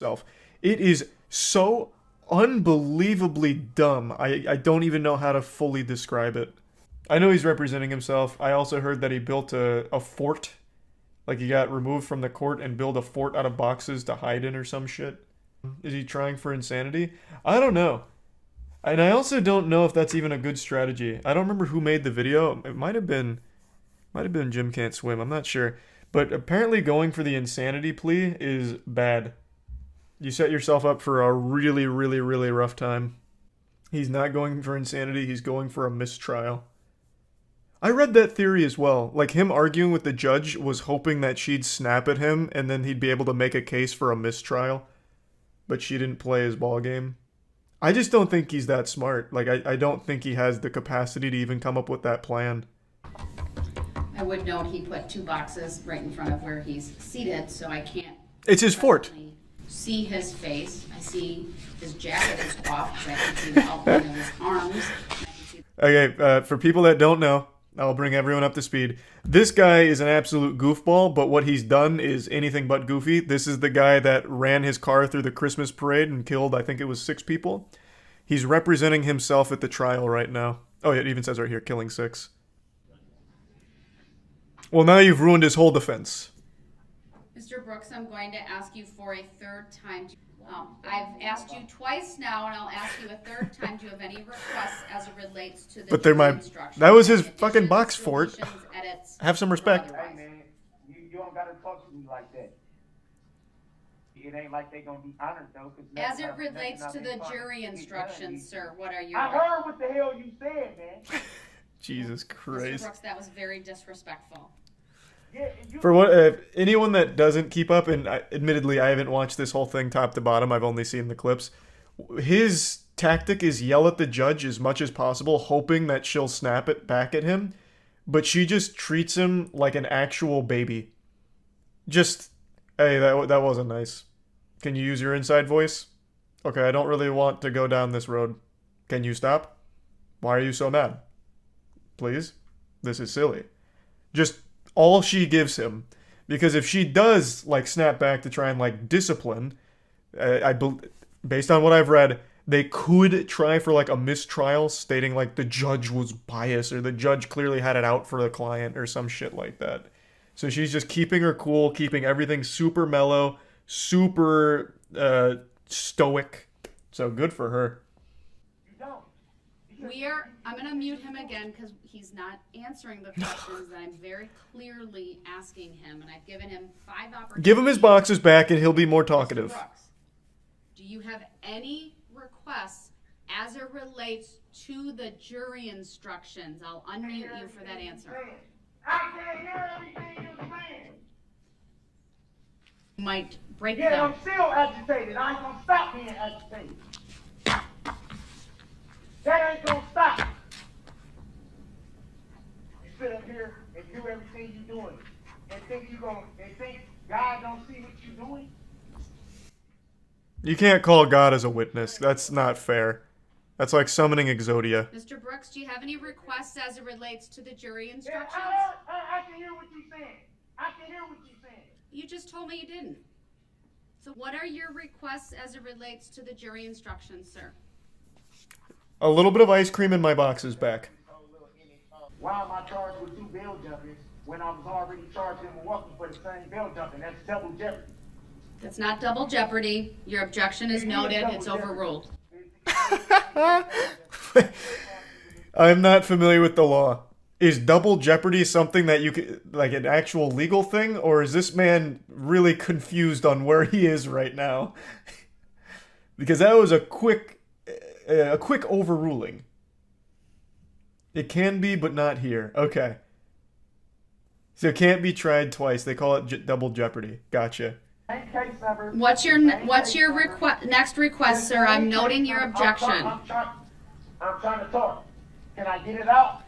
Self. It is so unbelievably dumb. I don't even know how to fully describe it. I know he's representing himself. I also heard that he built a fort. Like he got removed from the court and built a fort out of boxes to hide in or some shit. Is he trying for insanity? I don't know. And I also don't know if that's even a good strategy. I don't remember who made the video. It might have been Jim Can't Swim. I'm not sure. But apparently going for the insanity plea is bad. You set yourself up for a really, really, really rough time. He's not going for insanity. He's going for a mistrial. I read that theory as well. Like him arguing with the judge was hoping that she'd snap at him and then he'd be able to make a case for a mistrial. But she didn't play his ball game. I just don't think he's that smart. Like, I don't think he has the capacity to even come up with that plan. I would note he put 2 boxes right in front of where he's seated, so I can't... It's his fort. ...see his face. I see his jacket is off, so I can see the outline of his arms. Okay, for people that don't know, I'll bring everyone up to speed. This guy is an absolute goofball, but what he's done is anything but goofy. This is the guy that ran his car through the Christmas parade and killed, I think it was 6 people. He's representing himself at the trial right now. Oh, yeah, it even says right here, killing 6. Well, now you've ruined his whole defense. Mr. Brooks, I'm going to ask you for a 3rd time. I've asked you twice now, and I'll ask you a 3rd time. Do you have any requests as it relates to the instructions? That was his fucking box fort. Have some respect. Hey, man, you don't gotta talk to me like that. It ain't like they gonna be honored, though. As it relates to the jury instructions, sir, what are your... I heard what the hell you said, man. Jesus Christ. Mr. Brooks, that was very disrespectful. For what anyone that doesn't keep up, and admittedly I haven't watched this whole thing top to bottom, I've only seen the clips. His tactic is yell at the judge as much as possible, hoping that she'll snap it back at him, but she just treats him like an actual baby. Just, hey, that wasn't nice. Can you use your inside voice? Okay, I don't really want to go down this road. Can you stop? Why are you so mad? Please? This is silly. Just all she gives him, because if she does like snap back to try and like discipline, based on what I've read, they could try for like a mistrial, stating like the judge was biased or the judge clearly had it out for the client or some shit like that. So she's just keeping her cool, keeping everything super mellow, super stoic. So good for her. I'm going to mute him again because he's not answering the questions that I'm very clearly asking him, and I've given him 5 opportunities. Give him his boxes back and he'll be more talkative. Brooks, do you have any requests as it relates to the jury instructions? I'll unmute you for that answer. I can't hear everything you're saying. Might break Yeah, them. I'm still agitated. I ain't gonna stop being agitated. That ain't gonna stop. You sit up here and do everything you're doing, and think God don't see what you're doing. You can't call God as a witness. That's not fair. That's like summoning Exodia. Mr. Brooks, do you have any requests as it relates to the jury Yeah, instructions? I can hear what you're saying. I can hear what you're saying. You just told me you didn't. So what are your requests as it relates to the jury instructions, sir? A little bit of ice cream in my boxes back. Why am I charged with 2 bail jumpings when I was already charged in Milwaukee for the same bail jumping? That's double jeopardy. That's not double jeopardy. Your objection is noted. It's overruled. I'm not familiar with the law. Is double jeopardy something that you could, like an actual legal thing, or is this man really confused on where he is right now? Because that was a quick overruling. It can be, but not here. Okay. So it can't be tried twice. They call it double jeopardy. Gotcha. What's your next request, sir? I'm noting your objection. I'm trying to talk. Can I get it out?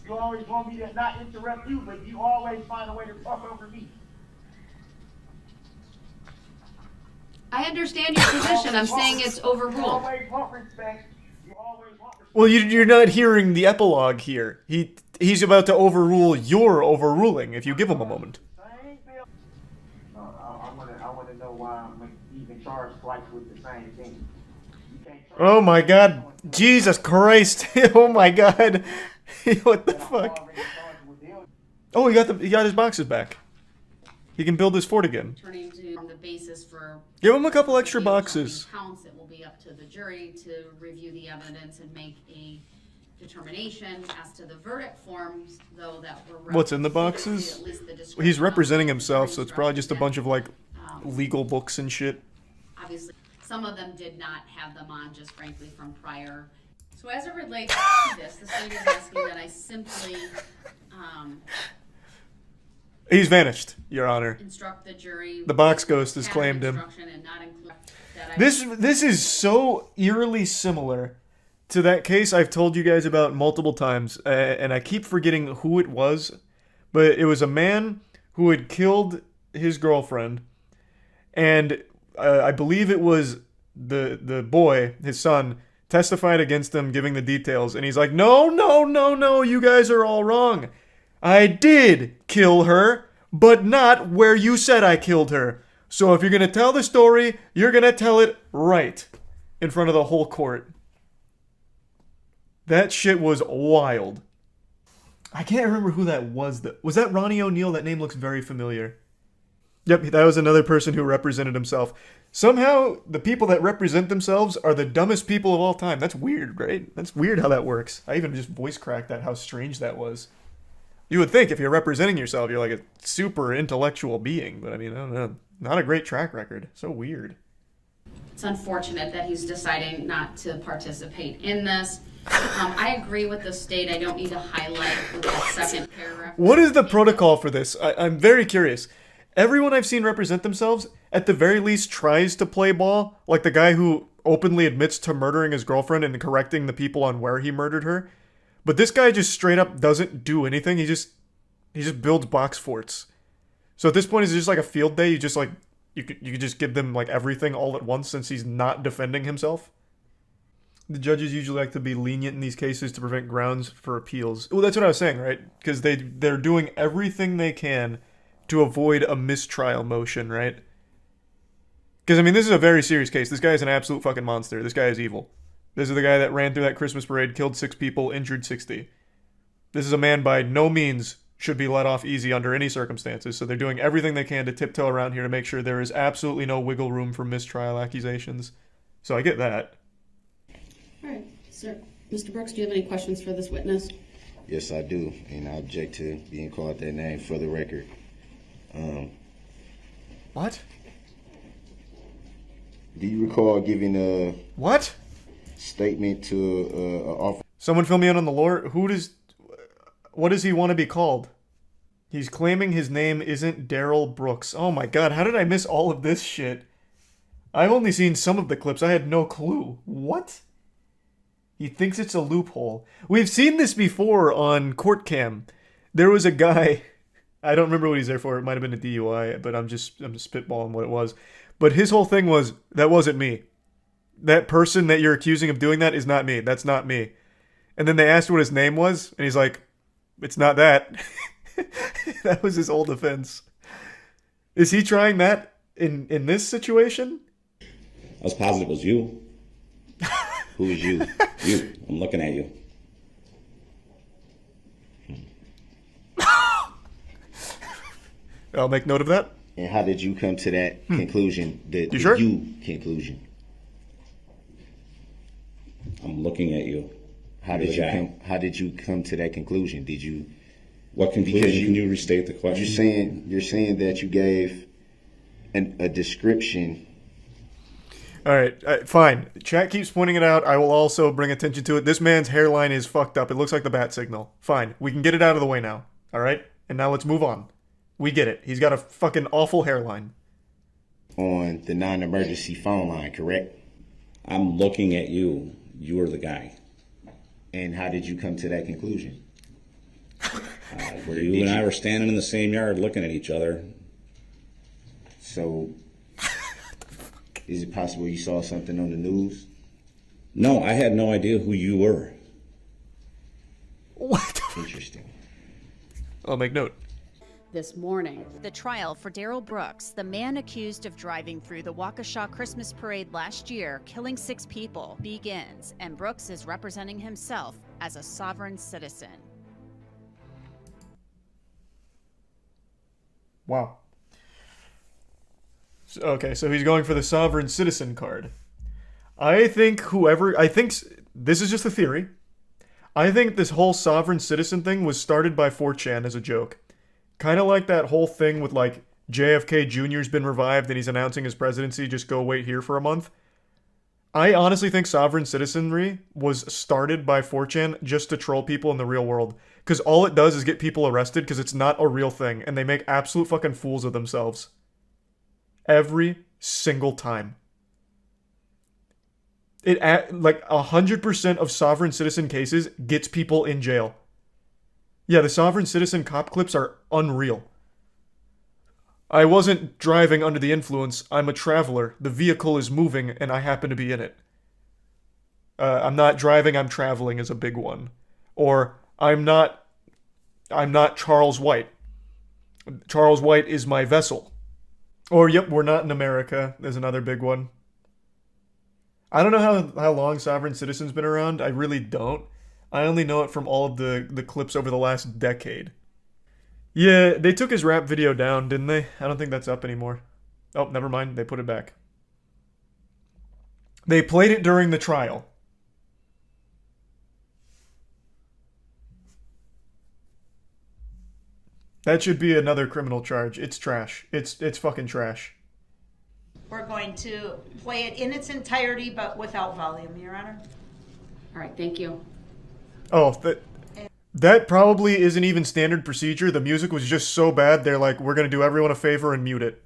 You always want me to not interrupt you, but you always find a way to talk over me. I understand your position. I'm saying it's overruled. You always want respect. Well, you're not hearing the epilogue here. He's about to overrule your overruling if you give him a moment. I want to know why I'm even charged. charged twice with the same thing. You can't charge Oh my God. Jesus Christ. Oh my God. What the I'm fuck? already charged with the- Oh, he got his boxes back. He can build his fort again. Turning to the basis for Give him a couple extra review of boxes. something counts, it will be up to the jury to review the evidence and make a determination as to the verdict forms, though that were What's in the represented, boxes? at least the description He's of representing the himself, jury so it's probably just a bunch of like instructions. legal books and shit. Obviously, some of them did not have them on, just frankly from prior. So as it relates to this, the state is asking that I simply He's vanished, Your Honor. instruct the jury. The box ghost has have claimed him. instruction and not include that I- This is so eerily similar to that case I've told you guys about multiple times, and I keep forgetting who it was, but it was a man who had killed his girlfriend, and I believe it was the boy, his son, testified against him, giving the details, and he's like, no, you guys are all wrong. I did kill her, but not where you said I killed her. So if you're gonna tell the story, you're gonna tell it right in front of the whole court. That shit was wild. I can't remember who that was. Was that Ronnie O'Neill? That name looks very familiar. Yep, that was another person who represented himself. Somehow, the people that represent themselves are the dumbest people of all time. That's weird, right? That's weird how that works. I even just voice cracked that, how strange that was. You would think if you're representing yourself, you're like a super intellectual being. But I mean, I don't know. Not a great track record. So weird. It's unfortunate that he's deciding not to participate in this. I agree with the state. I don't need to highlight that second paragraph. What is the protocol for this? I'm very curious. Everyone I've seen represent themselves, at the very least, tries to play ball. Like the guy who openly admits to murdering his girlfriend and correcting the people on where he murdered her. But this guy just straight up doesn't do anything. He just builds box forts. So at this point, it's just like a field day. You just like you could just give them like everything all at once since he's not defending himself. The judges usually like to be lenient in these cases to prevent grounds for appeals. Well, that's what I was saying, right? Because they're doing everything they can to avoid a mistrial motion, right? Because I mean, this is a very serious case. This guy is an absolute fucking monster. This guy is evil. This is the guy that ran through that Christmas parade, killed 6 people, injured 60. This is a man by no means should be let off easy under any circumstances, so they're doing everything they can to tiptoe around here to make sure there is absolutely no wiggle room for mistrial accusations. So I get that. All right, sir. Mr. Brooks, do you have any questions for this witness? Yes, I do, and I object to being called that name for the record. What? Do you recall giving a What? statement to an officer? Someone fill me in on the lore. What does he want to be called? He's claiming his name isn't Darrell Brooks. Oh my god, how did I miss all of this shit? I've only seen some of the clips. I had no clue. What? He thinks it's a loophole. We've seen this before on court cam. There was a guy, I don't remember what he's there for. It might have been a DUI, but I'm just spitballing what it was. But his whole thing was, that wasn't me. That person that you're accusing of doing that is not me. That's not me. And then they asked what his name was, and he's like, it's not that. That was his whole defense. Is he trying that in this situation? I was positive it was you. Who is you? You. I'm looking at you. I'll make note of that. And how did you come to that conclusion? The sure? you conclusion. I'm looking at you. How did you come? How did you come to that conclusion? Did you? What conclusion? Because Can you restate the question? You're saying that you gave a description. All right, fine. Chat keeps pointing it out. I will also bring attention to it. This man's hairline is fucked up. It looks like the bat signal. Fine. We can get it out of the way now. All right? And now let's move on. We get it. He's got a fucking awful hairline. On the non-emergency phone line, correct? I'm looking at you. You are the guy. And how did you come to that conclusion? You and I were standing in the same yard looking at each other. So, is it possible you saw something on the news? No, I had no idea who you were. What? Interesting. I'll make note. this morning. The trial for Darrell Brooks, the man accused of driving through the Waukesha Christmas parade last year, killing 6 people, begins, and Brooks is representing himself as a sovereign citizen. Wow. Okay, so he's going for the sovereign citizen card. I think this is just a theory. I think this whole sovereign citizen thing was started by 4chan as a joke. Kind of like that whole thing with like JFK Jr.'s been revived and he's announcing his presidency, just go wait here for a month. I honestly think sovereign citizenry was started by 4chan just to troll people in the real world. Because all it does is get people arrested because it's not a real thing and they make absolute fucking fools of themselves. Every single time. Like 100% of sovereign citizen cases gets people in jail. Yeah, the sovereign citizen cop clips are unreal. I wasn't driving under the influence. I'm a traveler. The vehicle is moving and I happen to be in it. I'm not driving, I'm traveling is a big one. Or I'm not Charles White. Charles White is my vessel. Or yep, we're not in America. There's another big one. I don't know how long sovereign citizen's been around. I really don't. I only know it from all of the clips over the last decade. Yeah, they took his rap video down, didn't they? I don't think that's up anymore. Oh, never mind. They put it back. They played it during the trial. That should be another criminal charge. It's trash. It's fucking trash. We're going to play it in its entirety, but without volume, Your Honor. All right, thank you. Oh, that probably isn't even standard procedure. The music was just so bad, they're like, we're going to do everyone a favor and mute it.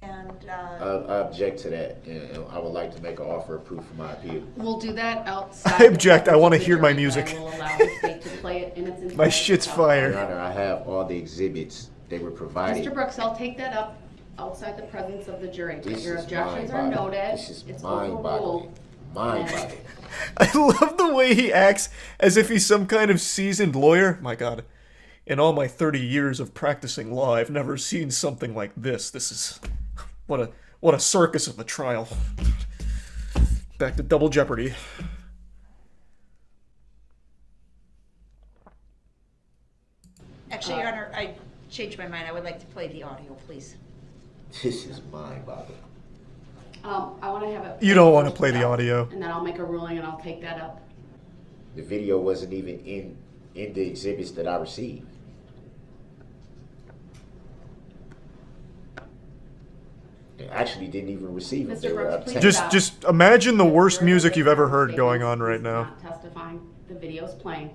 And I object to that, and I would like to make an offer of proof for my appeal. We'll do that outside. I object. I want to the hear my jury, but music. I will allow the state to play it in its entirety. My shit's Your fire. Honor, I have all the exhibits they were provided. Mr. Brooks, I'll take that up outside the presence of the jury. This Your is objections are mind-boggling. noted. This is It's mind-boggling. overruled. Mind-boggling. I love the way he acts as if he's some kind of seasoned lawyer. My God. In all my 30 years of practicing law, I've never seen something like this. This is... What a circus of a trial. Back to Double Jeopardy. actually, Your Honor, I changed my mind. I would like to play the audio, please. This is mind-boggling. I want to have it. You don't want to play the audio. And then I'll make a ruling and I'll take that up. The video wasn't even in the exhibits that I received. They actually didn't even receive them. Mr. They were Brooks, please obtained. stop. Just imagine the worst You're music you've ever heard statements. going on right He's now. not testifying. The video's playing.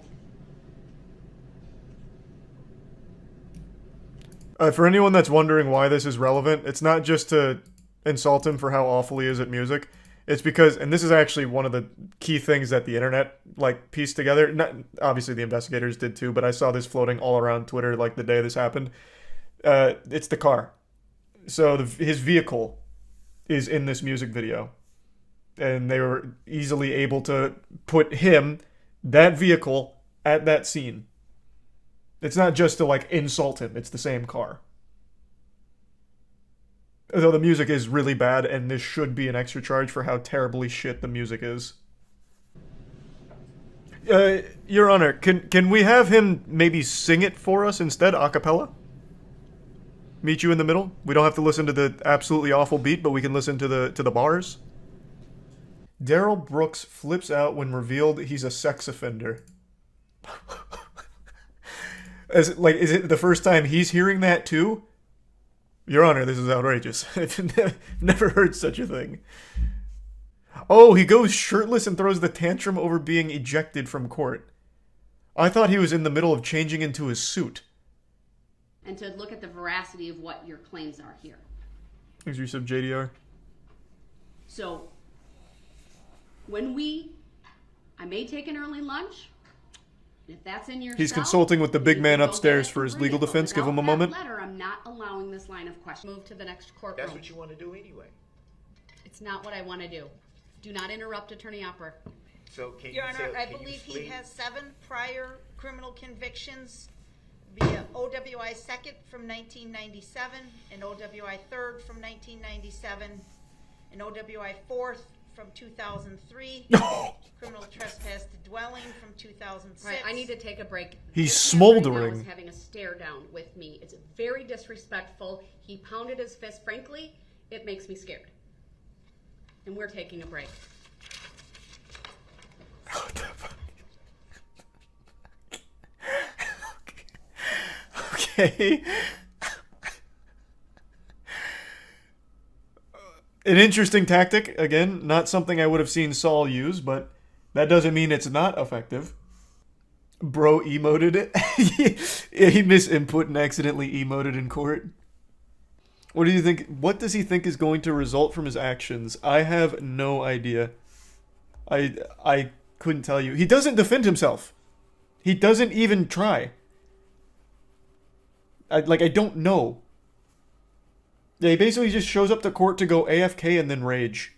For anyone that's wondering why this is relevant, it's not just to insult him for how awful he is at music. It's because, and this is actually one of the key things that the internet like pieced together. Not obviously the investigators did too, but I saw this floating all around Twitter like the day this happened. It's the car. So his vehicle is in this music video, and they were easily able to put that vehicle, at that scene. It's not just to like insult him, it's the same car. Though the music is really bad, and this should be an extra charge for how terribly shit the music is. Your Honor, can we have him maybe sing it for us instead, a cappella? Meet you in the middle? We don't have to listen to the absolutely awful beat, but we can listen to the bars. Darrell Brooks flips out when revealed he's a sex offender. Is it the first time he's hearing that too? Your Honor, this is outrageous. I've never heard such a thing. Oh, he goes shirtless and throws the tantrum over being ejected from court. I thought he was in the middle of changing into his suit. And to look at the veracity of what your claims are here. Thanks for your sub, JDR. So, I may take an early lunch. If that's in your He's cell, consulting with the big you man can go upstairs get it for and his bring legal it. But defense. Give him a without that moment. Letter, I'm not allowing this line of question. Move to the next courtroom. That's what you want to do anyway. It's not what I want to do. Do not interrupt, Attorney Opper. So can Your you Honor, tell, I can you believe he explain- has 7 prior criminal convictions via OWI 2nd from 1997, and OWI 3rd from 1997, and OWI 4th from 2003, criminal trespass to dwelling from 2006. All right, I need to take a break. He's This man right smoldering. now is having a stare down with me. It's very disrespectful. He pounded his fist. Frankly, it makes me scared. And we're taking a break. What the fuck? Okay. An interesting tactic. Again, not something I would have seen Saul use, but that doesn't mean it's not effective. Bro emoted it. Yeah, he misinput and accidentally emoted in court. What do you think? What does he think is going to result from his actions? I have no idea. I couldn't tell you. He doesn't defend himself. He doesn't even try. I don't know. Yeah, he basically just shows up to court to go AFK and then rage.